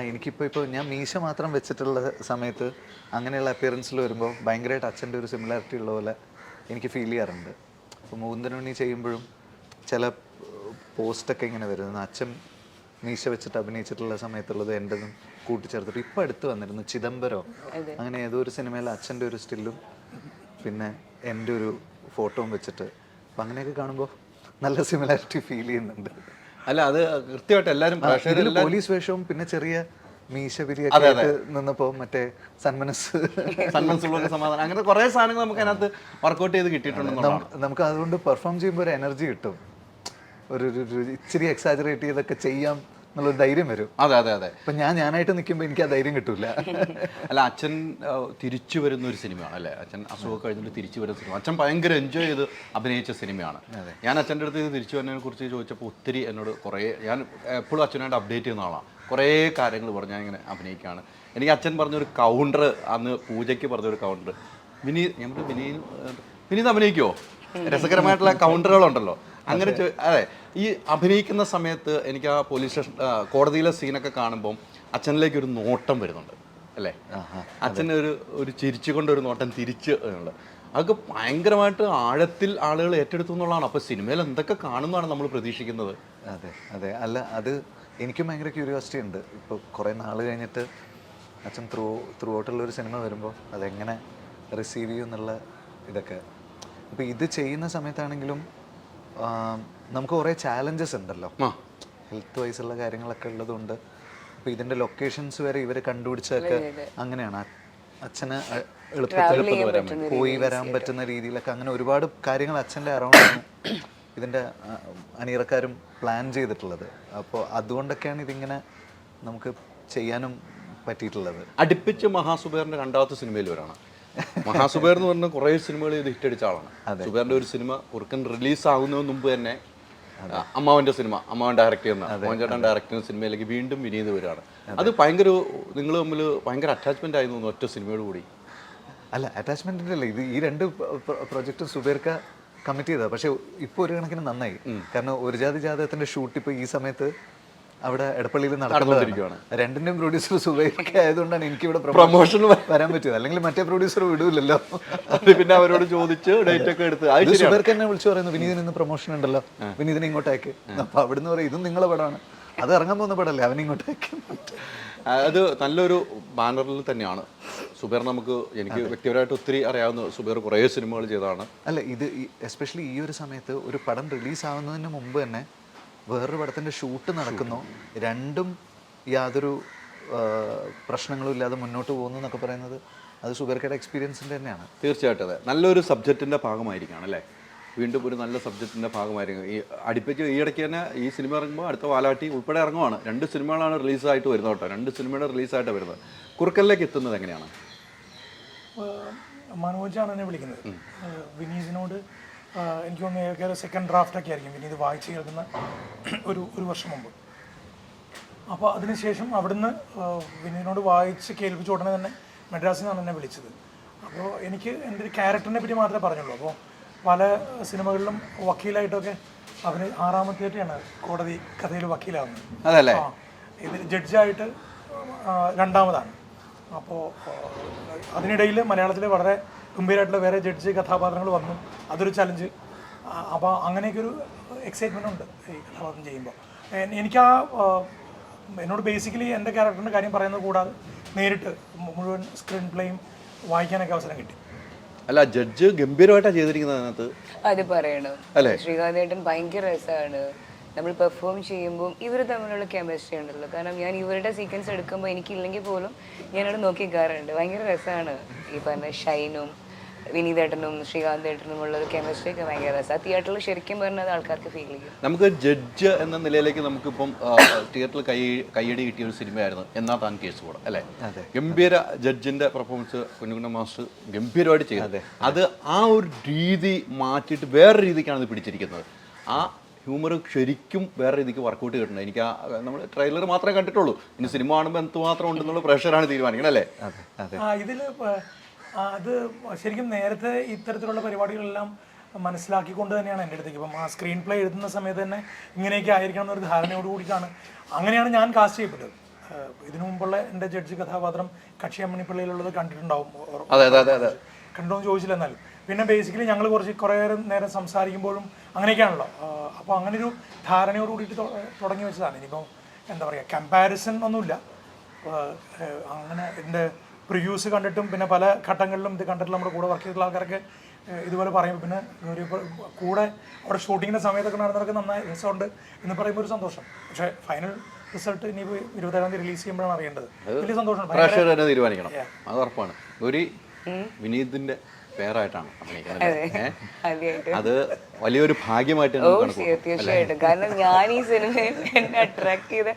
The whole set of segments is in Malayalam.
എനിക്കിപ്പോൾ ഞാൻ മീശ മാത്രം വെച്ചിട്ടുള്ള സമയത്ത് അങ്ങനെയുള്ള അപ്പിയറൻസിൽ വരുമ്പോൾ ഭയങ്കരമായിട്ട് അച്ഛൻ്റെ ഒരു സിമിലാരിറ്റി ഉള്ള പോലെ എനിക്ക് ഫീൽ ചെയ്യാറുണ്ട്. അപ്പോൾ മൂന്തനുണ്ണി ചെയ്യുമ്പോഴും ചില പോസ്റ്റൊക്കെ ഇങ്ങനെ വരുന്നത് അച്ഛൻ മീശ വെച്ചിട്ട് അഭിനയിച്ചിട്ടുള്ള സമയത്തുള്ളത് എൻ്റെതും കൂട്ടിച്ചേർത്തിട്ട് ഇപ്പോൾ അടുത്ത് വന്നിരുന്നു ചിദംബരോ അങ്ങനെ ഏതോ ഒരു സിനിമയിൽ അച്ഛൻ്റെ ഒരു സ്റ്റില്ലും പിന്നെ എൻ്റെ ഒരു ഫോട്ടോയും വെച്ചിട്ട് അപ്പം അങ്ങനെയൊക്കെ കാണുമ്പോൾ നല്ല സിമിലാരിറ്റി ഫീൽ ചെയ്യുന്നുണ്ട്. അല്ല അത് കൃത്യമായിട്ട് എല്ലാവരും പോലീസ് വേഷവും പിന്നെ ചെറിയ മീശ പിരിയൊക്കെ നിന്നപ്പോ മറ്റേ സന്മനസ്സുള്ള സമാധാനം അങ്ങനെ കുറെ സാധനങ്ങൾ നമുക്ക് അതിനകത്ത് വർക്ക്ഔട്ട് ചെയ്ത് കിട്ടിയിട്ടുണ്ട്. നമുക്ക് അതുകൊണ്ട് പെർഫോം ചെയ്യുമ്പോൾ ഒരു എനർജി കിട്ടും, ഒരു ഇച്ചിരി എക്സാജറേറ്റ് ചെയ്തൊക്കെ ചെയ്യാം എന്നുള്ളൊരു ധൈര്യം വരും. അതെ അതെ അതെ. ഇപ്പൊ ഞാനായിട്ട് നിൽക്കുമ്പോൾ എനിക്ക് ആ ധൈര്യം കിട്ടൂല. അല്ല അച്ഛൻ തിരിച്ചു വരുന്ന ഒരു സിനിമയാണ് അല്ലേ, അച്ഛൻ അസുഖം കഴിഞ്ഞിട്ട് തിരിച്ചു വരുന്ന സിനിമ. അച്ഛൻ ഭയങ്കര എൻജോയ് ചെയ്ത് അഭിനയിച്ച സിനിമയാണ്. ഞാൻ അച്ഛൻ്റെ അടുത്ത് ഇത് തിരിച്ചു വരുന്നതിനെ കുറിച്ച് ചോദിച്ചപ്പോൾ ഒത്തിരി എന്നോട് കുറേ, ഞാൻ എപ്പോഴും അച്ഛനായിട്ട് അപ്ഡേറ്റ് ചെയ്യുന്ന ആളാണ്, കുറേ കാര്യങ്ങൾ പറഞ്ഞു. ഞാൻ ഇങ്ങനെ അഭിനയിക്കുകയാണ്. എനിക്ക് അച്ഛൻ പറഞ്ഞൊരു കൗണ്ടർ, അന്ന് പൂജയ്ക്ക് പറഞ്ഞൊരു കൗണ്ടർ, ഞാൻ വിനീത് അഭിനയിക്കുമോ, രസകരമായിട്ടുള്ള കൗണ്ടറുകളുണ്ടല്ലോ അങ്ങനെ. അതെ, ഈ അഭിനയിക്കുന്ന സമയത്ത് എനിക്ക് ആ പോലീസ് സ്റ്റേഷൻ കോടതിയിലെ സീനൊക്കെ കാണുമ്പം അച്ഛനിലേക്ക് ഒരു നോട്ടം വരുന്നുണ്ട് അല്ലേ, അച്ഛന് ഒരു ചിരിച്ചുകൊണ്ടൊരു നോട്ടം തിരിച്ച് ഉണ്ട്. അതൊക്കെ ഭയങ്കരമായിട്ട് ആഴത്തിൽ ആളുകൾ ഏറ്റെടുത്തു എന്നുള്ളതാണ്. അപ്പോൾ സിനിമയിൽ എന്തൊക്കെ കാണുന്നതാണ് നമ്മൾ പ്രതീക്ഷിക്കുന്നത്. അതെ അതെ. അല്ല അത് എനിക്കും ഭയങ്കര ക്യൂരിയോസിറ്റി ഉണ്ട്. ഇപ്പോൾ കുറേ നാൾ കഴിഞ്ഞിട്ട് അച്ഛൻ ത്രൂ ഔട്ടുള്ളൊരു സിനിമ വരുമ്പോൾ അതെങ്ങനെ റിസീവ് ചെയ്യും എന്നുള്ള ഇതൊക്കെ. അപ്പോൾ ഇത് ചെയ്യുന്ന സമയത്താണെങ്കിലും നമുക്ക് കുറേ ചാലഞ്ചസ് ഉണ്ടല്ലോ, ഹെൽത്ത് വൈസുള്ള കാര്യങ്ങളൊക്കെ ഉള്ളതുകൊണ്ട്. അപ്പോൾ ഇതിൻ്റെ ലൊക്കേഷൻസ് വരെ ഇവർ കണ്ടുപിടിച്ചതൊക്കെ അങ്ങനെയാണ്. അച്ഛന് എളുപ്പത്തിൽ പോയി വരാൻ പറ്റുന്ന രീതിയിലൊക്കെ അങ്ങനെ ഒരുപാട് കാര്യങ്ങൾ അച്ഛൻ്റെ അറൗണ്ടാണ് ഇതിൻ്റെ അണിയറക്കാരും പ്ലാൻ ചെയ്തിട്ടുള്ളത്. അപ്പോൾ അതുകൊണ്ടൊക്കെയാണ് ഇതിങ്ങനെ നമുക്ക് ചെയ്യാനും പറ്റിയിട്ടുള്ളത്. അടുപ്പിച്ച് മഹാസുബേറിൻ്റെ രണ്ടാമത്തെ സിനിമയിൽ വരാണ്. മഹാസുബേർ എന്ന് പറഞ്ഞ കുറേ സിനിമകൾ ഇത് ഹിറ്റടിച്ച ആളാണ്. സുബേറിൻ്റെ ഒരു സിനിമ കുറുക്കൻ റിലീസ് ആകുന്നതിന് മുമ്പ് തന്നെ അമ്മാവൻ്റെ സിനിമ, അമ്മാവൻ ഡയറക്റ്റ് ചെയ്യുന്ന, മോഹൻ ചേട്ടൻ ഡയറക്റ്റ് ചെയ്യുന്ന സിനിമയിലേക്ക് വീണ്ടും വിനീത് വരികയാണ്. അത് ഭയങ്കര, നിങ്ങൾ തമ്മിൽ ഭയങ്കര അറ്റാച്ച്മെന്റ് ആയിരുന്നു ഒറ്റ സിനിമയോട് കൂടി. അല്ല അറ്റാച്ച്മെന്റിൻ്റെ അല്ല, ഇത് ഈ രണ്ട് പ്രൊജക്റ്റും സുബേർക്ക കമ്മിറ്റ് ചെയ്തതാണ്. പക്ഷെ ഇപ്പോൾ ഒരു കണക്കിന് നന്നായി, കാരണം ഒരു ജാതി ജാതകത്തിന്റെ ഷൂട്ട് ഇപ്പോൾ ഈ സമയത്ത് അവിടെ എടപ്പള്ളിയിൽ നടന്നുകൊണ്ടിരിക്കുകയാണ്. രണ്ടിന്റെയും പ്രൊഡ്യൂസർ സുബൈർക്ക് ആയതുകൊണ്ടാണ് എനിക്ക് ഇവിടെ പ്രൊമോഷൻ വരാൻ പറ്റിയത്. അല്ലെങ്കിൽ മറ്റേ പ്രൊഡ്യൂസർ വിടൂലല്ലോ. പിന്നെ അവരോട് ചോദിച്ച് ഡേറ്റ് ഒക്കെ എടുത്ത് സുബൈർക്ക് എന്നെ വിളിച്ചു പറയുന്നു, വിനീതിന് ഇന്ന് പ്രൊമോഷൻ ഉണ്ടല്ലോ, വിനീതിനെ ഇങ്ങോട്ടേക്ക്. അപ്പൊ അവിടുന്ന് പറയും ഇതും നിങ്ങളെ പടമാണ്, അത് ഇറങ്ങാൻ പോകുന്ന പടമല്ലേ, അവനിങ്ങോട്ടേക്ക്. അത് നല്ലൊരു ബാനറിൽ തന്നെയാണ് സുബേർ. എനിക്ക് വ്യക്തിപരമായിട്ട് ഒത്തിരി അറിയാവുന്ന സുബേർ കുറേ സിനിമകൾ ചെയ്തതാണ്. അല്ല ഇത് എസ്പെഷ്യലി ഈ ഒരു സമയത്ത് ഒരു പടം റിലീസ് ആവുന്നതിന് മുമ്പ് തന്നെ വേറൊരു പടത്തിൻ്റെ ഷൂട്ട് നടക്കുന്നു, രണ്ടും യാതൊരു പ്രശ്നങ്ങളും ഇല്ലാതെ മുന്നോട്ട് പോകുന്നു എന്നൊക്കെ പറയുന്നത് അത് സുബേർക്കയുടെ എക്സ്പീരിയൻസിൻ്റെ തന്നെയാണ്. തീർച്ചയായിട്ടും അതെ. നല്ലൊരു സബ്ജക്റ്റിൻ്റെ ഭാഗമായിരിക്കണം അല്ലേ, വീണ്ടും ഒരു നല്ല സബ്ജക്റ്റിൻ്റെ ഭാഗമായിരിക്കും. ഈ അടുപ്പിച്ച് ഈ ഇടയ്ക്ക് തന്നെ ഈ സിനിമ ഇറങ്ങുമ്പോൾ അടുത്ത വാലാട്ടി ഉൾപ്പെടെ ഇറങ്ങുവാണ്. 2 സിനിമകളാണ് റിലീസായിട്ട് വരുന്നത് കേട്ടോ, 2 സിനിമയുടെ റിലീസായിട്ട് വരുന്നത്. കുറുക്കലിലേക്ക് എത്തുന്നത് എങ്ങനെയാണ്? മനോജാണ് എന്നെ വിളിക്കുന്നത്. വിനീതിനോട് എനിക്ക് തോന്നുന്നു സെക്കൻഡ് ഡ്രാഫ്റ്റൊക്കെ ആയിരിക്കും വിനീത് വായിച്ച് കേൾക്കുന്ന ഒരു വർഷം മുമ്പ്. അപ്പോൾ അതിനുശേഷം അവിടുന്ന് വിനീതിനോട് വായിച്ച് കേൾപ്പിച്ച ഉടനെ തന്നെ മദ്രാസിൽ നിന്നാണ് എന്നെ വിളിച്ചത്. അപ്പോൾ എനിക്ക് എൻ്റെ ഒരു ക്യാരക്ടറിനെ പറ്റി മാത്രമേ പറഞ്ഞുള്ളൂ. അപ്പോൾ പല സിനിമകളിലും വക്കീലായിട്ടൊക്കെ അവന് 6ാമത്തേറ്റാണ് കോടതി കഥയിൽ വക്കീലാവുന്നത്. അതല്ലേ, ഇതിൽ ജഡ്ജായിട്ട് 2ാമതാണ്. അപ്പോൾ അതിനിടയിൽ മലയാളത്തിൽ വളരെ ഗംഭീരമായിട്ടുള്ള വേറെ ജഡ്ജ് കഥാപാത്രങ്ങൾ വന്നു, അതൊരു ചലഞ്ച്. അപ്പോൾ അങ്ങനെയൊക്കെ ഒരു എക്സൈറ്റ്മെൻ്റ് ഉണ്ട് ഈ കഥാപാത്രം ചെയ്യുമ്പോൾ. എനിക്ക് എന്നോട് ബേസിക്കലി എൻ്റെ ക്യാരക്ടറിൻ്റെ കാര്യം പറയുന്നത് കൂടാതെ നേരിട്ട് മുഴുവൻ സ്ക്രീൻ പ്ലേയും വായിക്കാനൊക്കെ അവസരം കിട്ടി. അല്ല ജഡ്ജ് ഗംഭീരമായിട്ടാണ് ചെയ്തിരിക്കുന്നത് അതിനകത്ത്. അത് പറയണം, ശ്രീകാന്ത് ഏട്ടൻ ഭയങ്കര രസമാണ്. നമ്മൾ പെർഫോം ചെയ്യുമ്പോൾ ഇവർ തമ്മിലുള്ള കെമിസ്ട്രി ഉണ്ടല്ലോ. കാരണം ഞാൻ ഇവരുടെ സീക്വൻസ് എടുക്കുമ്പോൾ എനിക്കില്ലെങ്കിൽ പോലും ഞാനവിടെ നോക്കിക്കാറുണ്ട്. ഭയങ്കര രസമാണ്. ഈ പറഞ്ഞ ഷൈനും വിനീതേട്ടനും ശ്രീകാന്ത് ഏട്ടനും ഉള്ള ഒരു കെമിസ്ട്രി ഒക്കെ ഭയങ്കര രസമാണ്. തിയേറ്ററിൽ ശരിക്കും പറഞ്ഞത് ആൾക്കാർക്ക് ഫീൽ ചെയ്യും. നമുക്ക് ജഡ്ജ് എന്ന നിലയിലേക്ക് നമുക്കിപ്പം തിയേറ്ററിൽ കയ്യടി കിട്ടിയ ഒരു സിനിമയായിരുന്നു എന്നാ താൻ കേസ് കൂടെ അല്ലേ. ഗംഭീര ജഡ്ജിന്റെ പെർഫോമൻസ് കുഞ്ഞുകുഞ്ഞ മാസ്റ്റർ ഗംഭീരമായിട്ട് ചെയ്തത്. അത് ആ ഒരു രീതി മാറ്റിയിട്ട് വേറെ രീതിക്കാണ് അത് പിടിച്ചിരിക്കുന്നത്. ആ ഹ്യൂമർ ശരിക്കും വേറെ രീതിക്ക് വർക്കൗട്ട് ചെയ്തിട്ടുണ്ട്. എനിക്ക് നമ്മൾ ട്രെയിലർ മാത്രമേ കണ്ടിട്ടുള്ളൂ, ഇനി സിനിമ കാണുമ്പോൾ എന്തുമാത്രം ഉണ്ടെന്നുള്ള പ്രഷറാണ് തീരുമാനിക്കണം അല്ലേ. ഇതിൽ അത് ശരിക്കും നേരത്തെ ഇത്തരത്തിലുള്ള പരിപാടികളെല്ലാം മനസ്സിലാക്കിക്കൊണ്ട് തന്നെയാണ് എൻ്റെ അടുത്തേക്ക്. ഇപ്പം ആ സ്ക്രീൻ പ്ലേ എഴുതുന്ന സമയത്ത് തന്നെ ഇങ്ങനെയൊക്കെ ആയിരിക്കണം എന്നൊരു ധാരണയോട് കൂടിയിട്ടാണ്, അങ്ങനെയാണ് ഞാൻ കാസ്റ്റ് ചെയ്യപ്പെട്ടത്. ഇതിനു മുമ്പുള്ള എൻ്റെ ജഡ്ജ് കഥാപാത്രം കക്ഷിയമ്മണിപ്പള്ളിയിലുള്ളത് കണ്ടിട്ടുണ്ടാവും. അതെ അതെ അതെ അതെ. കണ്ടോന്ന് ചോദിച്ചില്ല. എന്നാലും പിന്നെ ബേസിക്കലി ഞങ്ങൾ കുറേ നേരം സംസാരിക്കുമ്പോഴും അങ്ങനെയൊക്കെയാണല്ലോ. അപ്പോൾ അങ്ങനൊരു ധാരണയോട് കൂടിയിട്ട് തുടങ്ങി വെച്ചതാണ്. ഇനിയിപ്പോൾ എന്താ പറയുക, കമ്പാരിസൺ ഒന്നുമില്ല. അങ്ങനെ എൻ്റെ പ്രിവ്യൂസ് കണ്ടിട്ടും പിന്നെ പല ഘട്ടങ്ങളിലും ഇത് കണ്ടിട്ടുള്ള നമ്മുടെ കൂടെ വർക്ക് ചെയ്തിട്ടുള്ള ആൾക്കാരൊക്കെ ഇതുപോലെ പറയുമ്പോൾ പിന്നെ കൂടെ അവിടെ ഷൂട്ടിങ്ങിൻ്റെ സമയത്തൊക്കെ നടന്നവർക്ക് നന്നായി രസമുണ്ട് എന്ന് പറയുമ്പോൾ ഒരു സന്തോഷം. പക്ഷേ ഫൈനൽ റിസൾട്ട് ഇനിയിപ്പോൾ 27-ാം തീയതി റിലീസ് ചെയ്യുമ്പോഴാണ് അറിയേണ്ടത്. വലിയ സന്തോഷം. പ്രേക്ഷകർ തന്നെ തീരുമാനിക്കണം, അത് ഉറപ്പാണ്. ഗൗരി വിനീതിന്റെ പേരായിട്ടാണ് അഭിനയിക്കുന്നത്. അത് വലിയൊരു ഭാഗ്യമായിട്ട് തീർച്ചയായിട്ടും. കാരണം ഞാൻ ഈ സിനിമയിൽ എന്നെ അട്രാക്ട് ചെയ്ത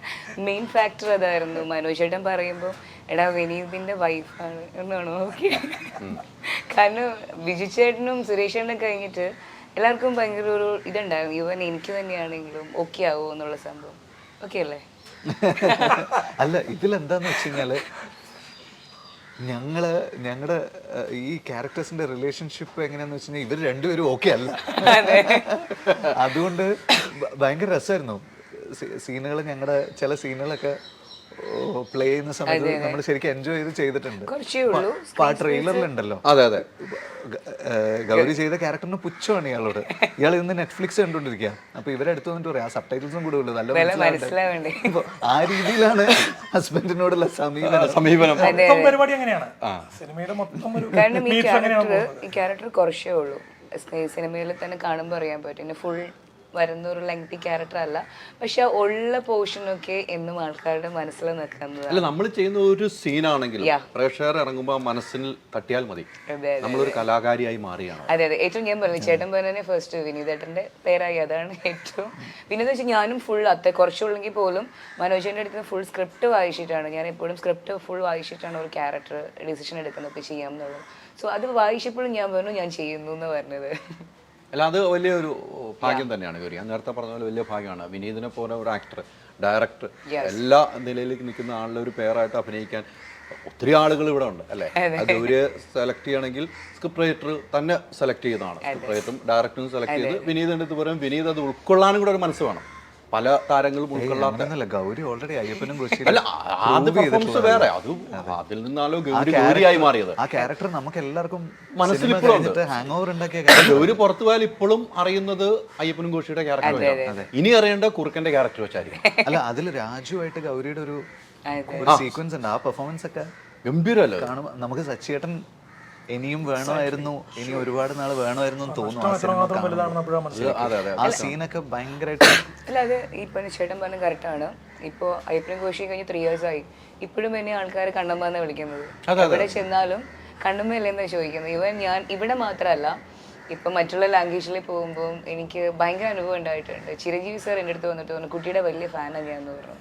മെയിൻ ഫാക്ടർ അതായിരുന്നു. മനോജ് ചേട്ടൻ പറയുമ്പോൾ എടാ വിനീതിന്റെ വൈഫാണ് എന്നാണ്. ഓക്കെ, കാരണം ബിജു ചേട്ടനും സുരേഷ് ചേട്ടനും കഴിഞ്ഞിട്ട് എല്ലാവർക്കും ഭയങ്കര ഒരു ഇതുണ്ടായിരുന്നു. ഈവൻ എനിക്ക് തന്നെയാണെങ്കിലും ഓക്കെ ആവുമോ എന്നുള്ള സംഭവം. ഓക്കെ അല്ലേ? അല്ല, ഇതിലെന്താന്ന് വെച്ച് കഴിഞ്ഞാല് ഞങ്ങളുടെ ഈ ക്യാരക്ടേഴ്സിന്റെ റിലേഷൻഷിപ്പ് എങ്ങനെയാന്ന് വെച്ച് കഴിഞ്ഞാൽ ഇവർ രണ്ടുപേരും ഓക്കെ അല്ല. അതുകൊണ്ട് ഭയങ്കര രസമായിരുന്നു സീനുകൾ. ഞങ്ങളുടെ ചില സീനുകളൊക്കെ പ്ലേ ചെയ്യുന്ന സമയത്ത് നമ്മൾ ശരിക്കും എൻജോയ് ചെയ്തിട്ടുണ്ട്. ട്രെയിലറിലുണ്ടല്ലോ. അതെ അതെ. ഗൗരി ചെയ്ത ക്യാരക്ടറിന് പുച്ഛമാണ് ഇയാളോട്. ഇയാൾ ഇന്ന് നെറ്റ്ഫ്ലിക്സ് കണ്ടോണ്ടിരിക്കുക. അപ്പൊ ഇവരെ അടുത്ത് വന്നിട്ട് പറയാം, ആ സബ് ടൈറ്റിൽസും കൂടെ ഉള്ളൂ, നല്ല മനസ്സിലാവണ്ടേ. ആ രീതിയിലാണ് ഹസ്ബൻഡിനോടുള്ള സമീപനം. പരിപാടി അങ്ങനെയാണ് സിനിമയുടെ മൊത്തം. കാരണം ഈ ക്യാരക്ടർ കുറച്ചേ ഉള്ളൂ. സിനിമയിൽ തന്നെ കാണുമ്പോൾ അറിയാൻ പറ്റും. ഫുൾ വരുന്ന ഒരു ലെങ്തി ക്യാരക്ടർ അല്ല, പക്ഷെ ഉള്ള പോർഷനൊക്കെ എന്നും ആൾക്കാരുടെ മനസ്സിൽ നിൽക്കുന്നത്. അല്ല, നമ്മൾ ചെയ്യുന്ന ഒരു സീനാണെങ്കിൽ പ്രേക്ഷകർ ഇറങ്ങുമ്പോൾ മനസ്സിൽ തട്ടിയാൽ മതി, നമ്മളൊരു കലാകാരിയായി മാറിയാണ്. അതെ അതെ. ഏറ്റവും ഞാൻ പറഞ്ഞു, ചേട്ടൻ പറഞ്ഞ ഫസ്റ്റ് വിനീതേട്ടൻ്റെ പേരായി. അതാണ് ഏറ്റവും. പിന്നെ എന്ന് വെച്ചാൽ ഞാനും ഫുൾ കുറച്ചുള്ളെങ്കിൽ പോലും മനോജൻ്റെ അടുത്ത് ഫുൾ സ്ക്രിപ്റ്റ് വായിച്ചിട്ടാണ്. ഞാൻ എപ്പോഴും സ്ക്രിപ്റ്റ് ഫുൾ വായിച്ചിട്ടാണ് ഒരു ക്യാരക്ടർ ഡിസിഷൻ എടുക്കുന്നതൊക്കെ ചെയ്യാം എന്നുള്ളത്. സോ അത് വായിച്ചപ്പോഴും ഞാൻ പറഞ്ഞു ഞാൻ ചെയ്യുന്നു എന്ന് പറഞ്ഞത്. അല്ല, അത് വലിയൊരു ഭാഗ്യം തന്നെയാണ് ഗൗരി. ഞാൻ നേരത്തെ പറഞ്ഞ പോലെ വലിയ ഭാഗ്യമാണ്. വിനീതിനെ പോലെ ഒരു ആക്ടർ, ഡയറക്ടർ, എല്ലാ നിലയിലേക്ക് നിൽക്കുന്ന ആളുടെ ഒരു പേരായിട്ട് അഭിനയിക്കാൻ ഒത്തിരി ആളുകൾ ഇവിടെ ഉണ്ട് അല്ലേ? അത് ഒരു സെലക്ട് ചെയ്യണമെങ്കിൽ സ്ക്രിപ്റ്റ് റൈറ്റർ തന്നെ സെലക്ട് ചെയ്തതാണ്. സ്ക്രിപ്റ്റ് റൈറ്ററും ഡയറക്ടറും സെലക്ട് ചെയ്ത് വിനീതിൻ്റെ അടുത്ത് പറയും. വിനീത് അത് ഉൾക്കൊള്ളാനും കൂടെ ഒരു മനസ്സ് വേണം. പല താരങ്ങളും ഉൾക്കൊള്ളാത്ത ഗൗരി ഓൾറെഡി അയ്യപ്പനും അല്ല, അത് പെർഫോമൻസ് വേറെ. അത് അതിൽ നിന്നാലോ ഗൗരിയായി മാറിയത്. ആ ക്യാരക്ടർ നമുക്ക് എല്ലാവർക്കും മനസ്സിൽ ഇപ്പോഴും ഹാങ് ഓവർ ഉണ്ടാക്കിയ ഗൗരി പുറത്തു പോയാൽ ഇപ്പോഴും അറിയുന്നത് അയ്യപ്പനും ഘോഷിയുടെ ക്യാരക്ടർ. ഇനി അറിയേണ്ട കുറുക്കന്റെ ക്യാരക്ടർ വെച്ചായിരിക്കും. അല്ല, അതിൽ രാജുവായിട്ട് ഗൗരിയുടെ ഒരു സീക്വൻസ് ഉണ്ട്. ആ പെർഫോമൻസ് ഒക്കെ ഗംഭീരമല്ലേ കാണുമ്പോൾ നമുക്ക് സച്ചിയേട്ടൻ ഇനിയും വേണമായിരുന്നു, ഇനി ഒരുപാട് നാൾ വേണമായിരുന്നു എന്ന് തോന്നുന്നു. ആ സീനൊക്കെ ഭയങ്കരമായിട്ട്. അല്ല, അത് ഇപ്പൊ ചേട്ടൻ പറഞ്ഞ കറക്റ്റാണ്. ഇപ്പോൾ അയ്യപ്പനും ഘോഷി കഴിഞ്ഞ് 3 years ആയി. ഇപ്പോഴും എന്നെ ആൾക്കാർ കണ്ണമ്മ വിളിക്കുന്നത്. എവിടെ ചെന്നാലും കണ്ണമ്മയല്ലെന്നാ ചോദിക്കുന്നത്. ഞാൻ ഇവിടെ മാത്രമല്ല, ഇപ്പം മറ്റുള്ള ലാംഗ്വേജിൽ പോകുമ്പോൾ എനിക്ക് ഭയങ്കര അനുഭവം ഉണ്ടായിട്ടുണ്ട്. ചിരഞ്ജീവി സാർ എൻ്റെ അടുത്ത് വന്നിട്ട് പറഞ്ഞു കുട്ടിയുടെ വലിയ ഫാനാണ് ഞാൻ എന്ന് പറഞ്ഞു.